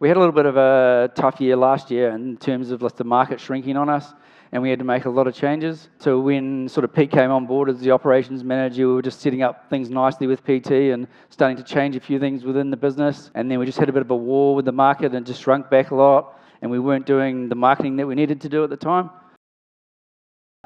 We had a little bit of a tough year last year in terms of like the market shrinking on us, and we had to make a lot of changes. So when sort of Pete came on board as the operations manager, we were just setting up things nicely with PT and starting to change a few things within the business. And then we just had a bit of a war with the market and just shrunk back a lot, and we weren't doing the marketing that we needed to do at the time.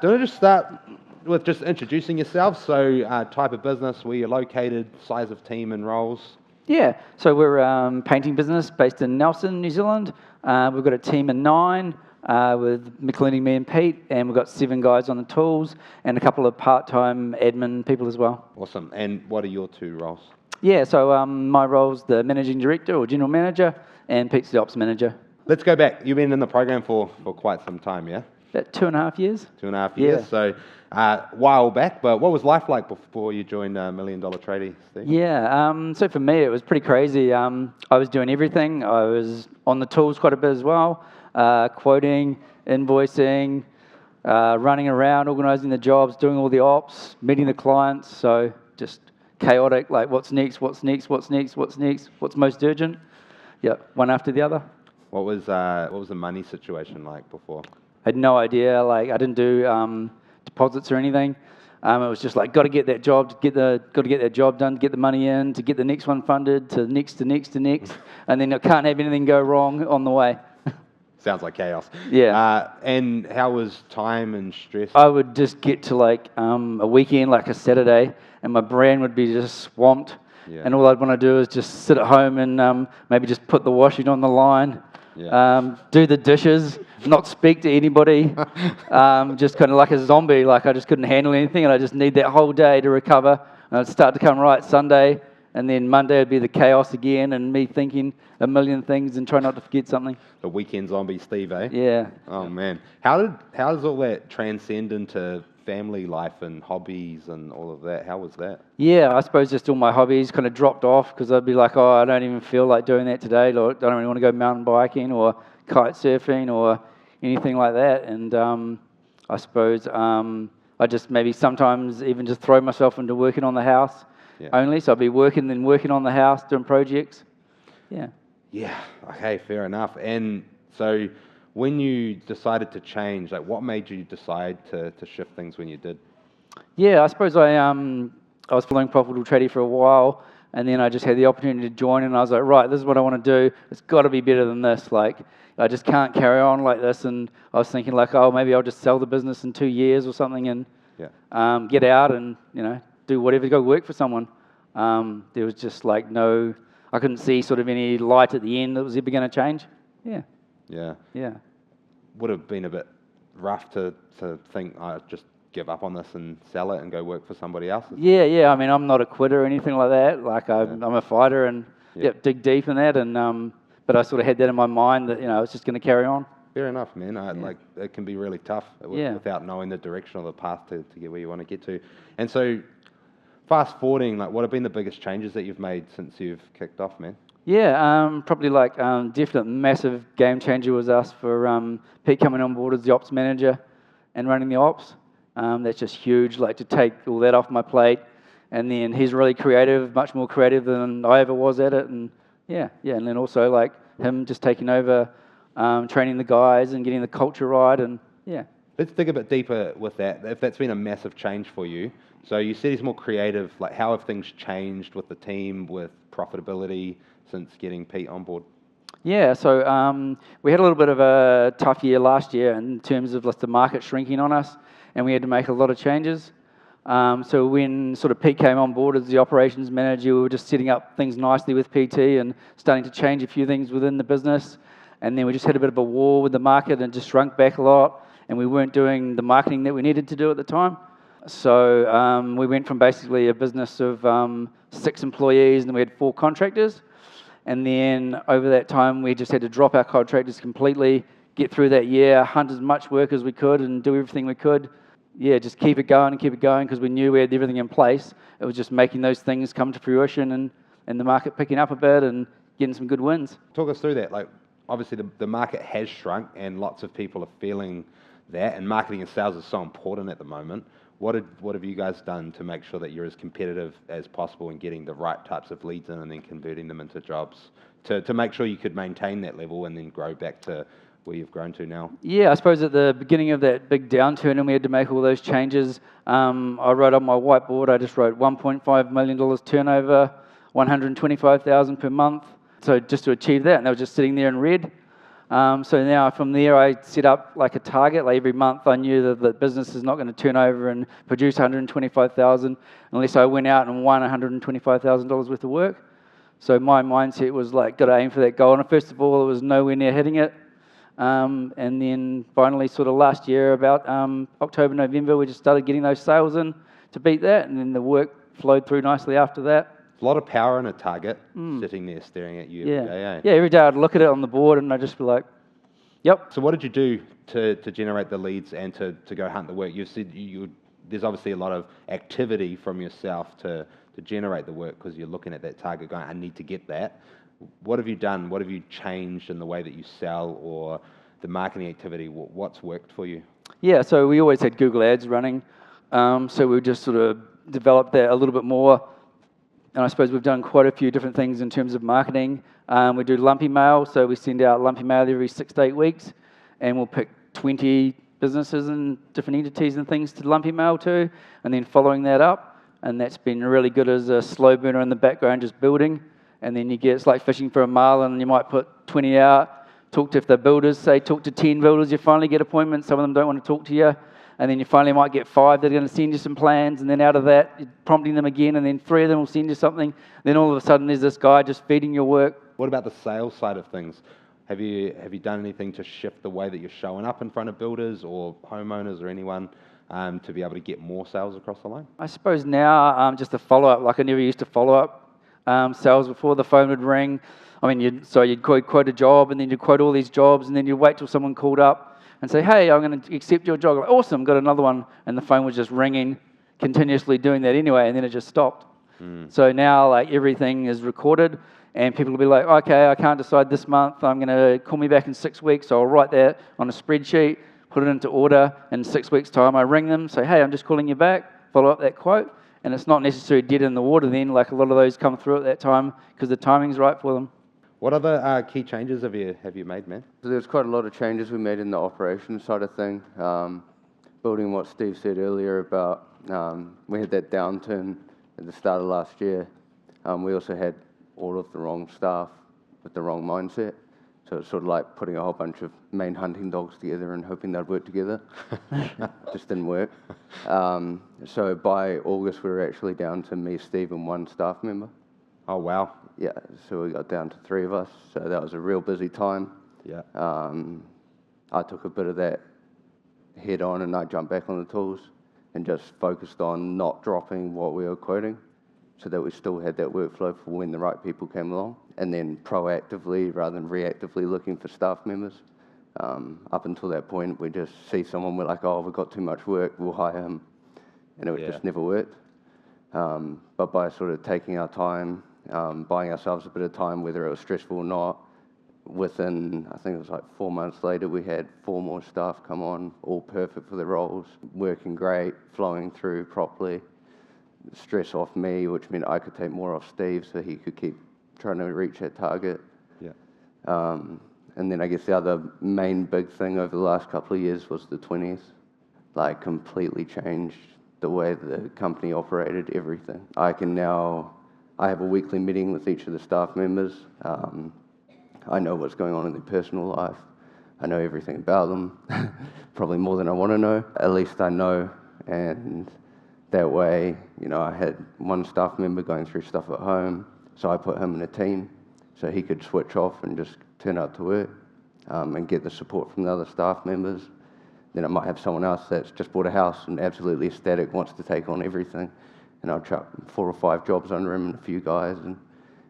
Do I just start with just introducing yourself? So type of business, where you're located, size of team and roles. Yeah, so we're a painting business based in Nelson, New Zealand. We've got a team of 9, including me and Pete, and we've got 7 guys on the tools and a couple of part-time admin people as well. Awesome. And what are your 2 roles? Yeah, so my role's the managing director or general manager, and Pete's the ops manager. Let's go back. You've been in the program for quite some time, yeah? About 2.5 years. 2.5 years. Yeah. So a while back, but what was life like before you joined $1 Million Tradie, Steve? Yeah, so for me it was pretty crazy. I was doing everything. I was on the tools quite a bit as well, quoting, invoicing, running around, organising the jobs, doing all the ops, meeting the clients. So just chaotic, like what's next, what's most urgent. Yeah, one after the other. What was the money situation like before? I had no idea. Like I didn't do deposits or anything. It was just like got to get that job, got to get that job done, to get the money in, to get the next one funded, to next, and then I can't have anything go wrong on the way. Sounds like chaos. Yeah. And how was time and stress? I would just get to like a weekend, like a Saturday, and my brain would be just swamped. Yeah. And all I'd want to do is just sit at home and maybe just put the washing on the line. Yeah. Do the dishes, not speak to anybody, just kind of like a zombie. Like I just couldn't handle anything, and I just need that whole day to recover. And I'd start to come right Sunday, and then Monday would be the chaos again, and me thinking a million things and try not to forget something. The weekend zombie, Steve, eh? Yeah. Oh man, how does all that transcend into family life and hobbies and all of that? How was that? Yeah, I suppose just all my hobbies kind of dropped off because I'd be like, oh, I don't even feel like doing that today. Or I don't really want to go mountain biking or kite surfing or anything like that. And I suppose I just maybe sometimes even just throw myself into working on the house only. So I'd be working, then working on the house, doing projects. Yeah. Yeah, okay, fair enough. And so when you decided to change, like what made you decide to shift things when you did? Yeah, I suppose I was following Profitable Tradie for a while, and then I just had the opportunity to join, and I was like, right, this is what I want to do. It's got to be better than this. Like, I just can't carry on like this. And I was thinking like, oh, maybe I'll just sell the business in 2 years or something, and get out and do whatever, go work for someone. There was just like I couldn't see sort of any light at the end that was ever going to change. Yeah. Yeah. Yeah. Would have been a bit rough to think I just give up on this and sell it and go work for somebody else. Yeah. I mean, I'm not a quitter or anything like that. Like I'm a fighter and dig deep in that. And but I sort of had that in my mind that I was just going to carry on. Fair enough, man. Like it can be really tough without knowing the direction or the path to get where you want to get to. And so, fast forwarding, like what have been the biggest changes that you've made since you've kicked off, man? Yeah, probably like definite massive game changer was us for Pete coming on board as the ops manager and running the ops. That's just huge, like to take all that off my plate. And then he's really creative, much more creative than I ever was at it. And and then also like him just taking over, training the guys and getting the culture right. And Let's dig a bit deeper with that. If that's been a massive change for you. So you said he's more creative. Like how have things changed with the team, with profitability since getting Pete on board? Yeah, so we had a little bit of a tough year last year in terms of like the market shrinking on us, and we had to make a lot of changes. So when sort of Pete came on board as the operations manager, we were just setting up things nicely with PT and starting to change a few things within the business. And then we just had a bit of a war with the market and just shrunk back a lot, and we weren't doing the marketing that we needed to do at the time. So we went from basically a business of 6 employees, and we had 4 contractors. And then over that time, we just had to drop our contractors completely, get through that year, hunt as much work as we could, and do everything we could. Yeah, just keep it going because we knew we had everything in place. It was just making those things come to fruition and the market picking up a bit and getting some good wins. Talk us through that. Like, obviously, the market has shrunk, and lots of people are feeling that, and marketing and sales is so important at the moment. What have you guys done to make sure that you're as competitive as possible in getting the right types of leads in and then converting them into jobs to make sure you could maintain that level and then grow back to where you've grown to now? Yeah, I suppose at the beginning of that big downturn and we had to make all those changes, I wrote on my whiteboard, I just wrote $1.5 million turnover, 125,000 per month. So just to achieve that, and they were just sitting there in red. So now from there, I set up like a target. Like every month, I knew that the business is not going to turn over and produce 125,000 unless I went out and won $125,000 worth of work. So my mindset was like, got to aim for that goal. And first of all, it was nowhere near hitting it. And then finally, sort of last year, about October, November, we just started getting those sales in to beat that. And then the work flowed through nicely after that. A lot of power in a target sitting there staring at you every day, eh? Yeah, every day I'd look at it on the board and I'd just be like, yep. So what did you do to generate the leads and to go hunt the work? You've said there's obviously a lot of activity from yourself to generate the work because you're looking at that target going, I need to get that. What have you done? What have you changed in the way that you sell or the marketing activity? What's worked for you? Yeah, so we always had Google Ads running. So we just sort of developed that a little bit more. And I suppose we've done quite a few different things in terms of marketing. We do lumpy mail, so we send out lumpy mail every 6 to 8 weeks, and we'll pick 20 businesses and different entities and things to lumpy mail to, and then following that up. And that's been really good as a slow burner in the background, just building. And then it's like fishing for a marlin, and you might put 20 out, talk to, if they're builders, say talk to 10 builders, you finally get appointments, some of them don't want to talk to you. And then you finally might get 5 that are going to send you some plans, and then out of that, you're prompting them again, and then 3 of them will send you something. Then all of a sudden, there's this guy just feeding your work. What about the sales side of things? Have you done anything to shift the way that you're showing up in front of builders or homeowners or anyone to be able to get more sales across the line? I suppose now, just a follow-up, like I never used to follow up sales before. The phone would ring. I mean, you'd quote a job, and then you'd quote all these jobs, and then you'd wait till someone called up and say, hey, I'm going to accept your job. Like, awesome, got another one. And the phone was just ringing, continuously doing that anyway, and then it just stopped. So now like everything is recorded, and people will be like, okay, I can't decide this month. I'm going to call me back in 6 weeks. So I'll write that on a spreadsheet, put it into order. In 6 weeks' time, I ring them, say, hey, I'm just calling you back, follow up that quote. And it's not necessarily dead in the water then, like a lot of those come through at that time because the timing's right for them. What other key changes have you made, man? So there's quite a lot of changes we made in the operations side of thing. Building what Steve said earlier about we had that downturn at the start of last year. We also had all of the wrong staff with the wrong mindset. So it's sort of like putting a whole bunch of main hunting dogs together and hoping they'd work together. Just didn't work. So by August, we were actually down to me, Steve, and 1 staff member. Oh, wow. Yeah, so we got down to 3 of us. So that was a real busy time. Yeah. I took a bit of that head on, and I jumped back on the tools and just focused on not dropping what we were quoting so that we still had that workflow for when the right people came along, and then proactively rather than reactively looking for staff members. Up until that point, we just see someone, we're like, oh, we've got too much work, we'll hire him. And it just never worked. But by sort of taking our time, buying ourselves a bit of time, whether it was stressful or not, within, I think it was like 4 months later, we had 4 more staff come on, all perfect for the roles, working great, flowing through properly. Stress off me, which meant I could take more off Steve so he could keep trying to reach that target. Yeah. And then I guess the other main big thing over the last couple of years was the 20s. Like completely changed the way the company operated, everything. I have a weekly meeting with each of the staff members. I know what's going on in their personal life. I know everything about them, probably more than I want to know. At least I know, and that way, I had 1 staff member going through stuff at home, so I put him in a team so he could switch off and just turn up to work and get the support from the other staff members. Then I might have someone else that's just bought a house and absolutely ecstatic, wants to take on everything, and I'll chuck 4 or 5 jobs under him and a few guys, and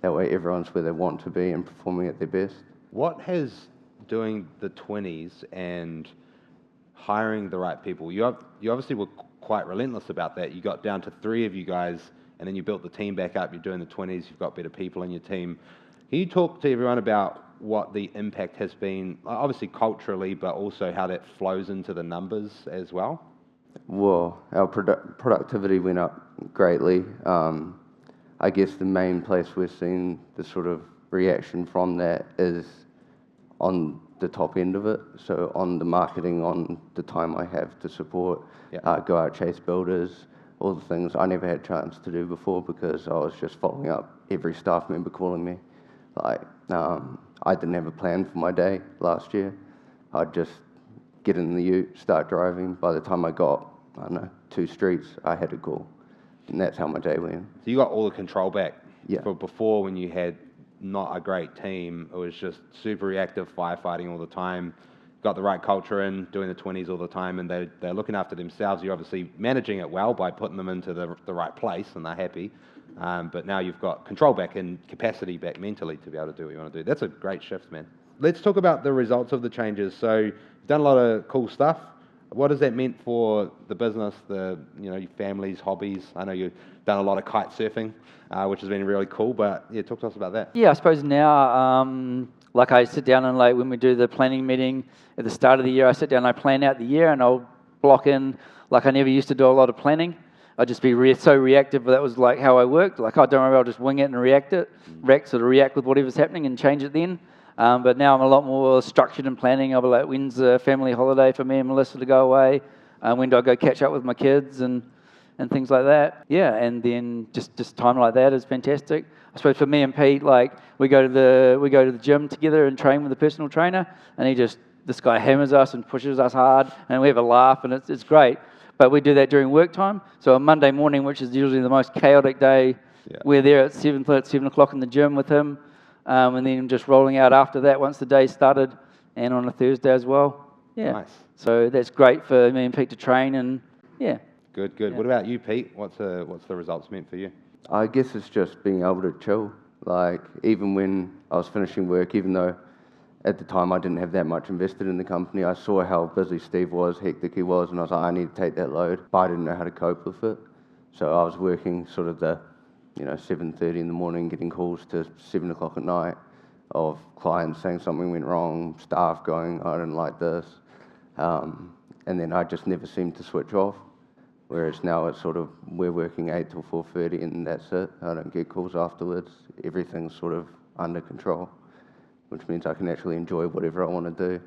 that way everyone's where they want to be and performing at their best. What has doing the 20s and hiring the right people, you obviously were quite relentless about that. You got down to 3 of you guys, and then you built the team back up. You're doing the 20s, you've got better people in your team. Can you talk to everyone about what the impact has been, obviously culturally, but also how that flows into the numbers as well? Well, our productivity went up greatly. I guess the main place we're seeing the sort of reaction from that is on the top end of it. So on the marketing, on the time I have to support, go out, chase builders, all the things I never had a chance to do before because I was just following up every staff member calling me. Like, I didn't have a plan for my day last year. I'd just get in the ute, start driving. By the time I got, I don't know, 2 streets, I had a call. And that's how my day went. So you got all the control back. Yeah. For before, when you had not a great team, it was just super reactive firefighting all the time. Got the right culture in, doing the 20s all the time, and they're looking after themselves. You're obviously managing it well by putting them into the right place, and they're happy. But now you've got control back and capacity back mentally to be able to do what you want to do. That's a great shift, man. Let's talk about the results of the changes. So you've done a lot of cool stuff. What has that meant for the business, your families, hobbies? I know you've done a lot of kite surfing, which has been really cool, but yeah, talk to us about that. Yeah, I suppose now, like I sit down and like when we do the planning meeting at the start of the year, I sit down and I plan out the year and I'll block in, like I never used to do a lot of planning. I'd just be so reactive, but that was like how I worked. Like, oh, don't worry, I'll just wing it and react with whatever's happening and change it then. But now I'm a lot more structured in planning. I'll be like, when's the family holiday for me and Melissa to go away? When do I go catch up with my kids and things like that? Yeah, and then just time like that is fantastic. I suppose for me and Pete, like we go to the gym together and train with a personal trainer, and this guy hammers us and pushes us hard, and we have a laugh, and it's great. But we do that during work time. So on Monday morning, which is usually the most chaotic day, we're there at 7 o'clock in the gym with him. And then just rolling out after that once the day started, and on a Thursday as well. Yeah. Nice. So that's great for me and Pete to train, and yeah. Good. What about you, Pete? What's the results meant for you? I guess it's just being able to chill. Like, even when I was finishing work, even though at the time I didn't have that much invested in the company, I saw how busy Steve was, hectic he was, and I was like, I need to take that load. But I didn't know how to cope with it. So I was working sort of 7:30 in the morning, getting calls to 7 o'clock at night of clients saying something went wrong, staff going, I didn't like this. And then I just never seemed to switch off. Whereas now it's sort of, we're working 8 till 4:30 and that's it. I don't get calls afterwards. Everything's sort of under control, which means I can actually enjoy whatever I want to do.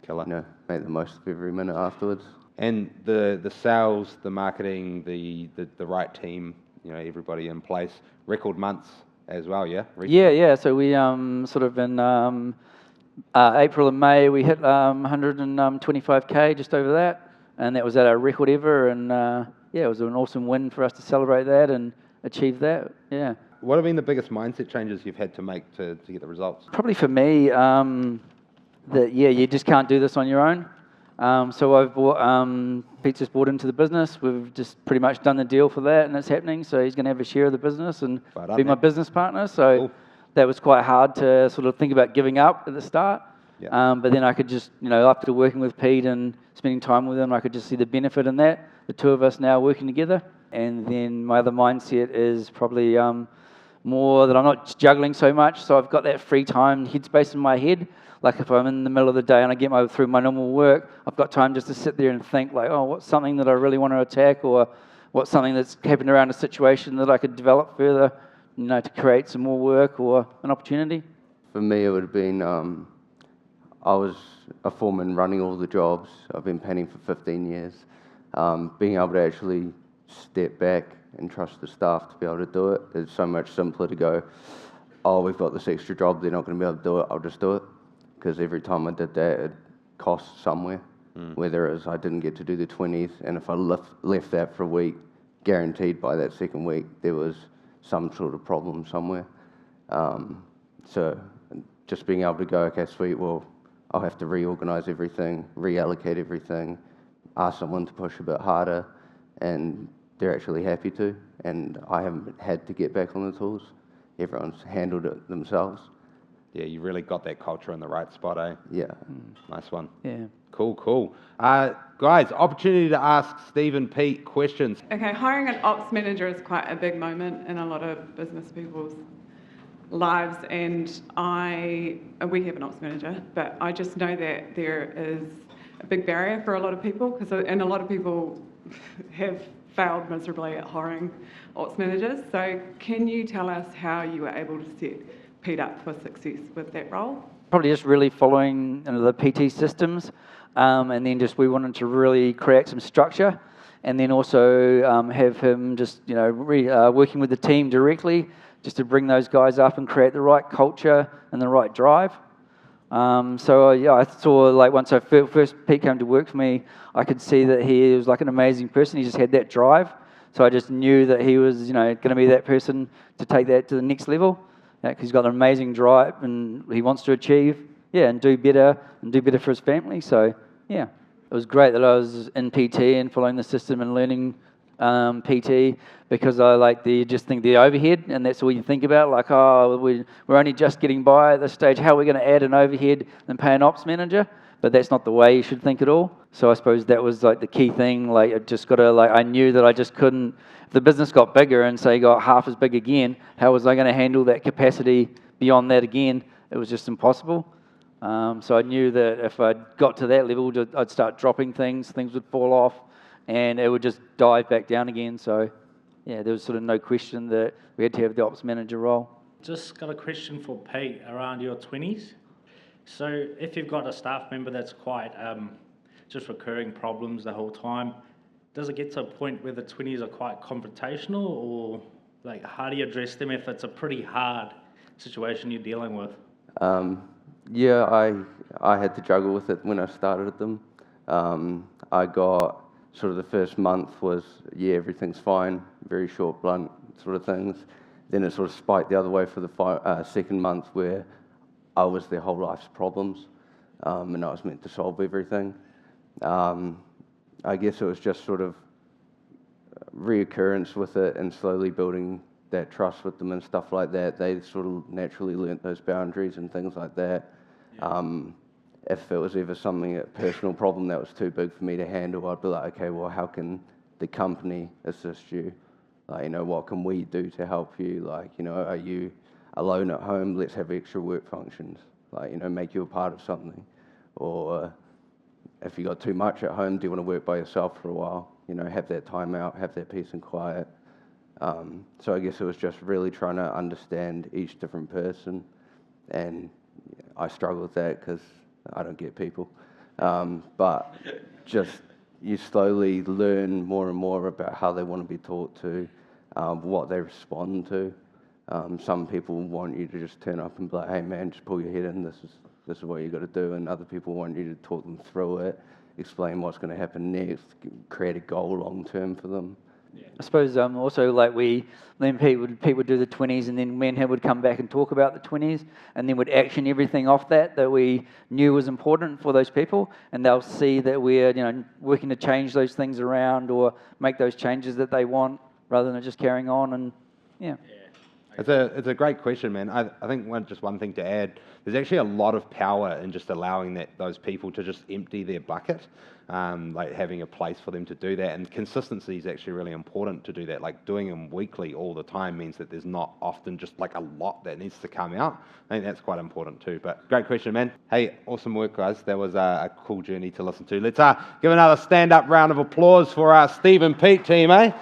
Killer. Make the most of every minute afterwards. And the sales, the marketing, the right team, everybody in place. Record months as well, yeah? Yeah. So we sort of in April and May, we hit 125K, just over that. And that was at our record ever. And it was an awesome win for us to celebrate that and achieve that. Yeah. What have been the biggest mindset changes you've had to make to get the results? Probably for me, you just can't do this on your own. So I've bought, Pete's just bought into the business. We've just pretty much done the deal for that, and it's happening. So he's going to have a share of the business and be my business partner. So cool. That was quite hard to sort of think about giving up at the start. Yeah. But then I could just, after working with Pete and spending time with him, I could just see the benefit in that. The two of us now working together. And then my other mindset is probably more that I'm not juggling so much. So I've got that free time headspace in my head. Like if I'm in the middle of the day and I get through my normal work, I've got time just to sit there and think like, oh, what's something that I really want to attack, or what's something that's happened around a situation that I could develop further, to create some more work or an opportunity. For me, it would have been, I was a foreman running all the jobs. I've been painting for 15 years. Being able to actually step back and trust the staff to be able to do it, it's so much simpler to go, oh, we've got this extra job, they're not going to be able to do it, I'll just do it. Because every time I did that, it cost somewhere. Whether it was I didn't get to do the 20s, and if I left that for a week, guaranteed by that second week, there was some sort of problem somewhere. So just being able to go, okay, sweet, well, I'll have to reorganize everything, reallocate everything, ask someone to push a bit harder, and they're actually happy to. And I haven't had to get back on the tools. Everyone's handled it themselves. Yeah, you really got that culture in the right spot, eh? Yeah. Nice one. Yeah. Cool. Guys, opportunity to ask Steve and Pete questions. Okay, hiring an ops manager is quite a big moment in a lot of business people's lives, and we have an ops manager, but I just know that there is a big barrier for a lot of people, and a lot of people have failed miserably at hiring ops managers. So can you tell us how you were able to set Pete up for success with that role? Probably just really following the PT systems, and then just we wanted to really create some structure, and then also have him just working with the team directly, just to bring those guys up and create the right culture and the right drive. I saw once first Pete came to work for me, I could see that he was like an amazing person. He just had that drive, so I just knew that he was going to be that person to take that to the next level. Because he's got an amazing drive and he wants to achieve, and do better for his family. So, it was great that I was in PT and following the system and learning PT, because I just think the overhead, and that's all you think about. We're only just getting by at this stage. How are we going to add an overhead and pay an ops manager? But that's not the way you should think at all. So I suppose that was the key thing. I just got to I knew that I just couldn't. If the business got bigger and say got half as big again, how was I going to handle that capacity beyond that again? It was just impossible. So I knew that if I got to that level, I'd start dropping things would fall off, and it would just dive back down again. So, there was sort of no question that we had to have the ops manager role. Just got a question for Pete around your 20s. So if you've got a staff member that's quite just recurring problems the whole time, does it get to a point where the 20s are quite confrontational, or how do you address them if it's a pretty hard situation you're dealing with? I had to juggle with it when I started them. I got sort of the first month was, everything's fine, very short, blunt sort of things. Then it sort of spiked the other way for the second month, where I was their whole life's problems, and I was meant to solve everything. I guess it was just sort of reoccurrence with it and slowly building that trust with them and stuff like that. They sort of naturally learnt those boundaries and things like that. If it was ever a personal problem that was too big for me to handle, I'd be like, okay, well, how can the company assist you? What can we do to help you? Are you alone at home? Let's have extra work functions. Make you a part of something. Or if you got too much at home, do you want to work by yourself for a while? Have that time out, have that peace and quiet. So I guess it was just really trying to understand each different person, and I struggle with that because I don't get people. But just you slowly learn more and more about how they want to be taught to, what they respond to. Some people want you to just turn up and be like, hey man, just pull your head in, this is what you got to do. And other people want you to talk them through it, explain what's going to happen next, create a goal long term for them. I suppose also then Pete would do the 20s, and then me and him would come back and talk about the 20s, and then would action everything off that we knew was important for those people, and they'll see that we're working to change those things around or make those changes that they want, rather than just carrying on. And It's a great question, man. I think one thing to add, there's actually a lot of power in just allowing those people to just empty their bucket, having a place for them to do that. And consistency is actually really important to do that. Doing them weekly all the time means that there's not often just a lot that needs to come out. I think that's quite important too. But great question, man. Hey, awesome work, guys. That was a cool journey to listen to. Let's give another stand-up round of applause for our Steve and Pete team, eh?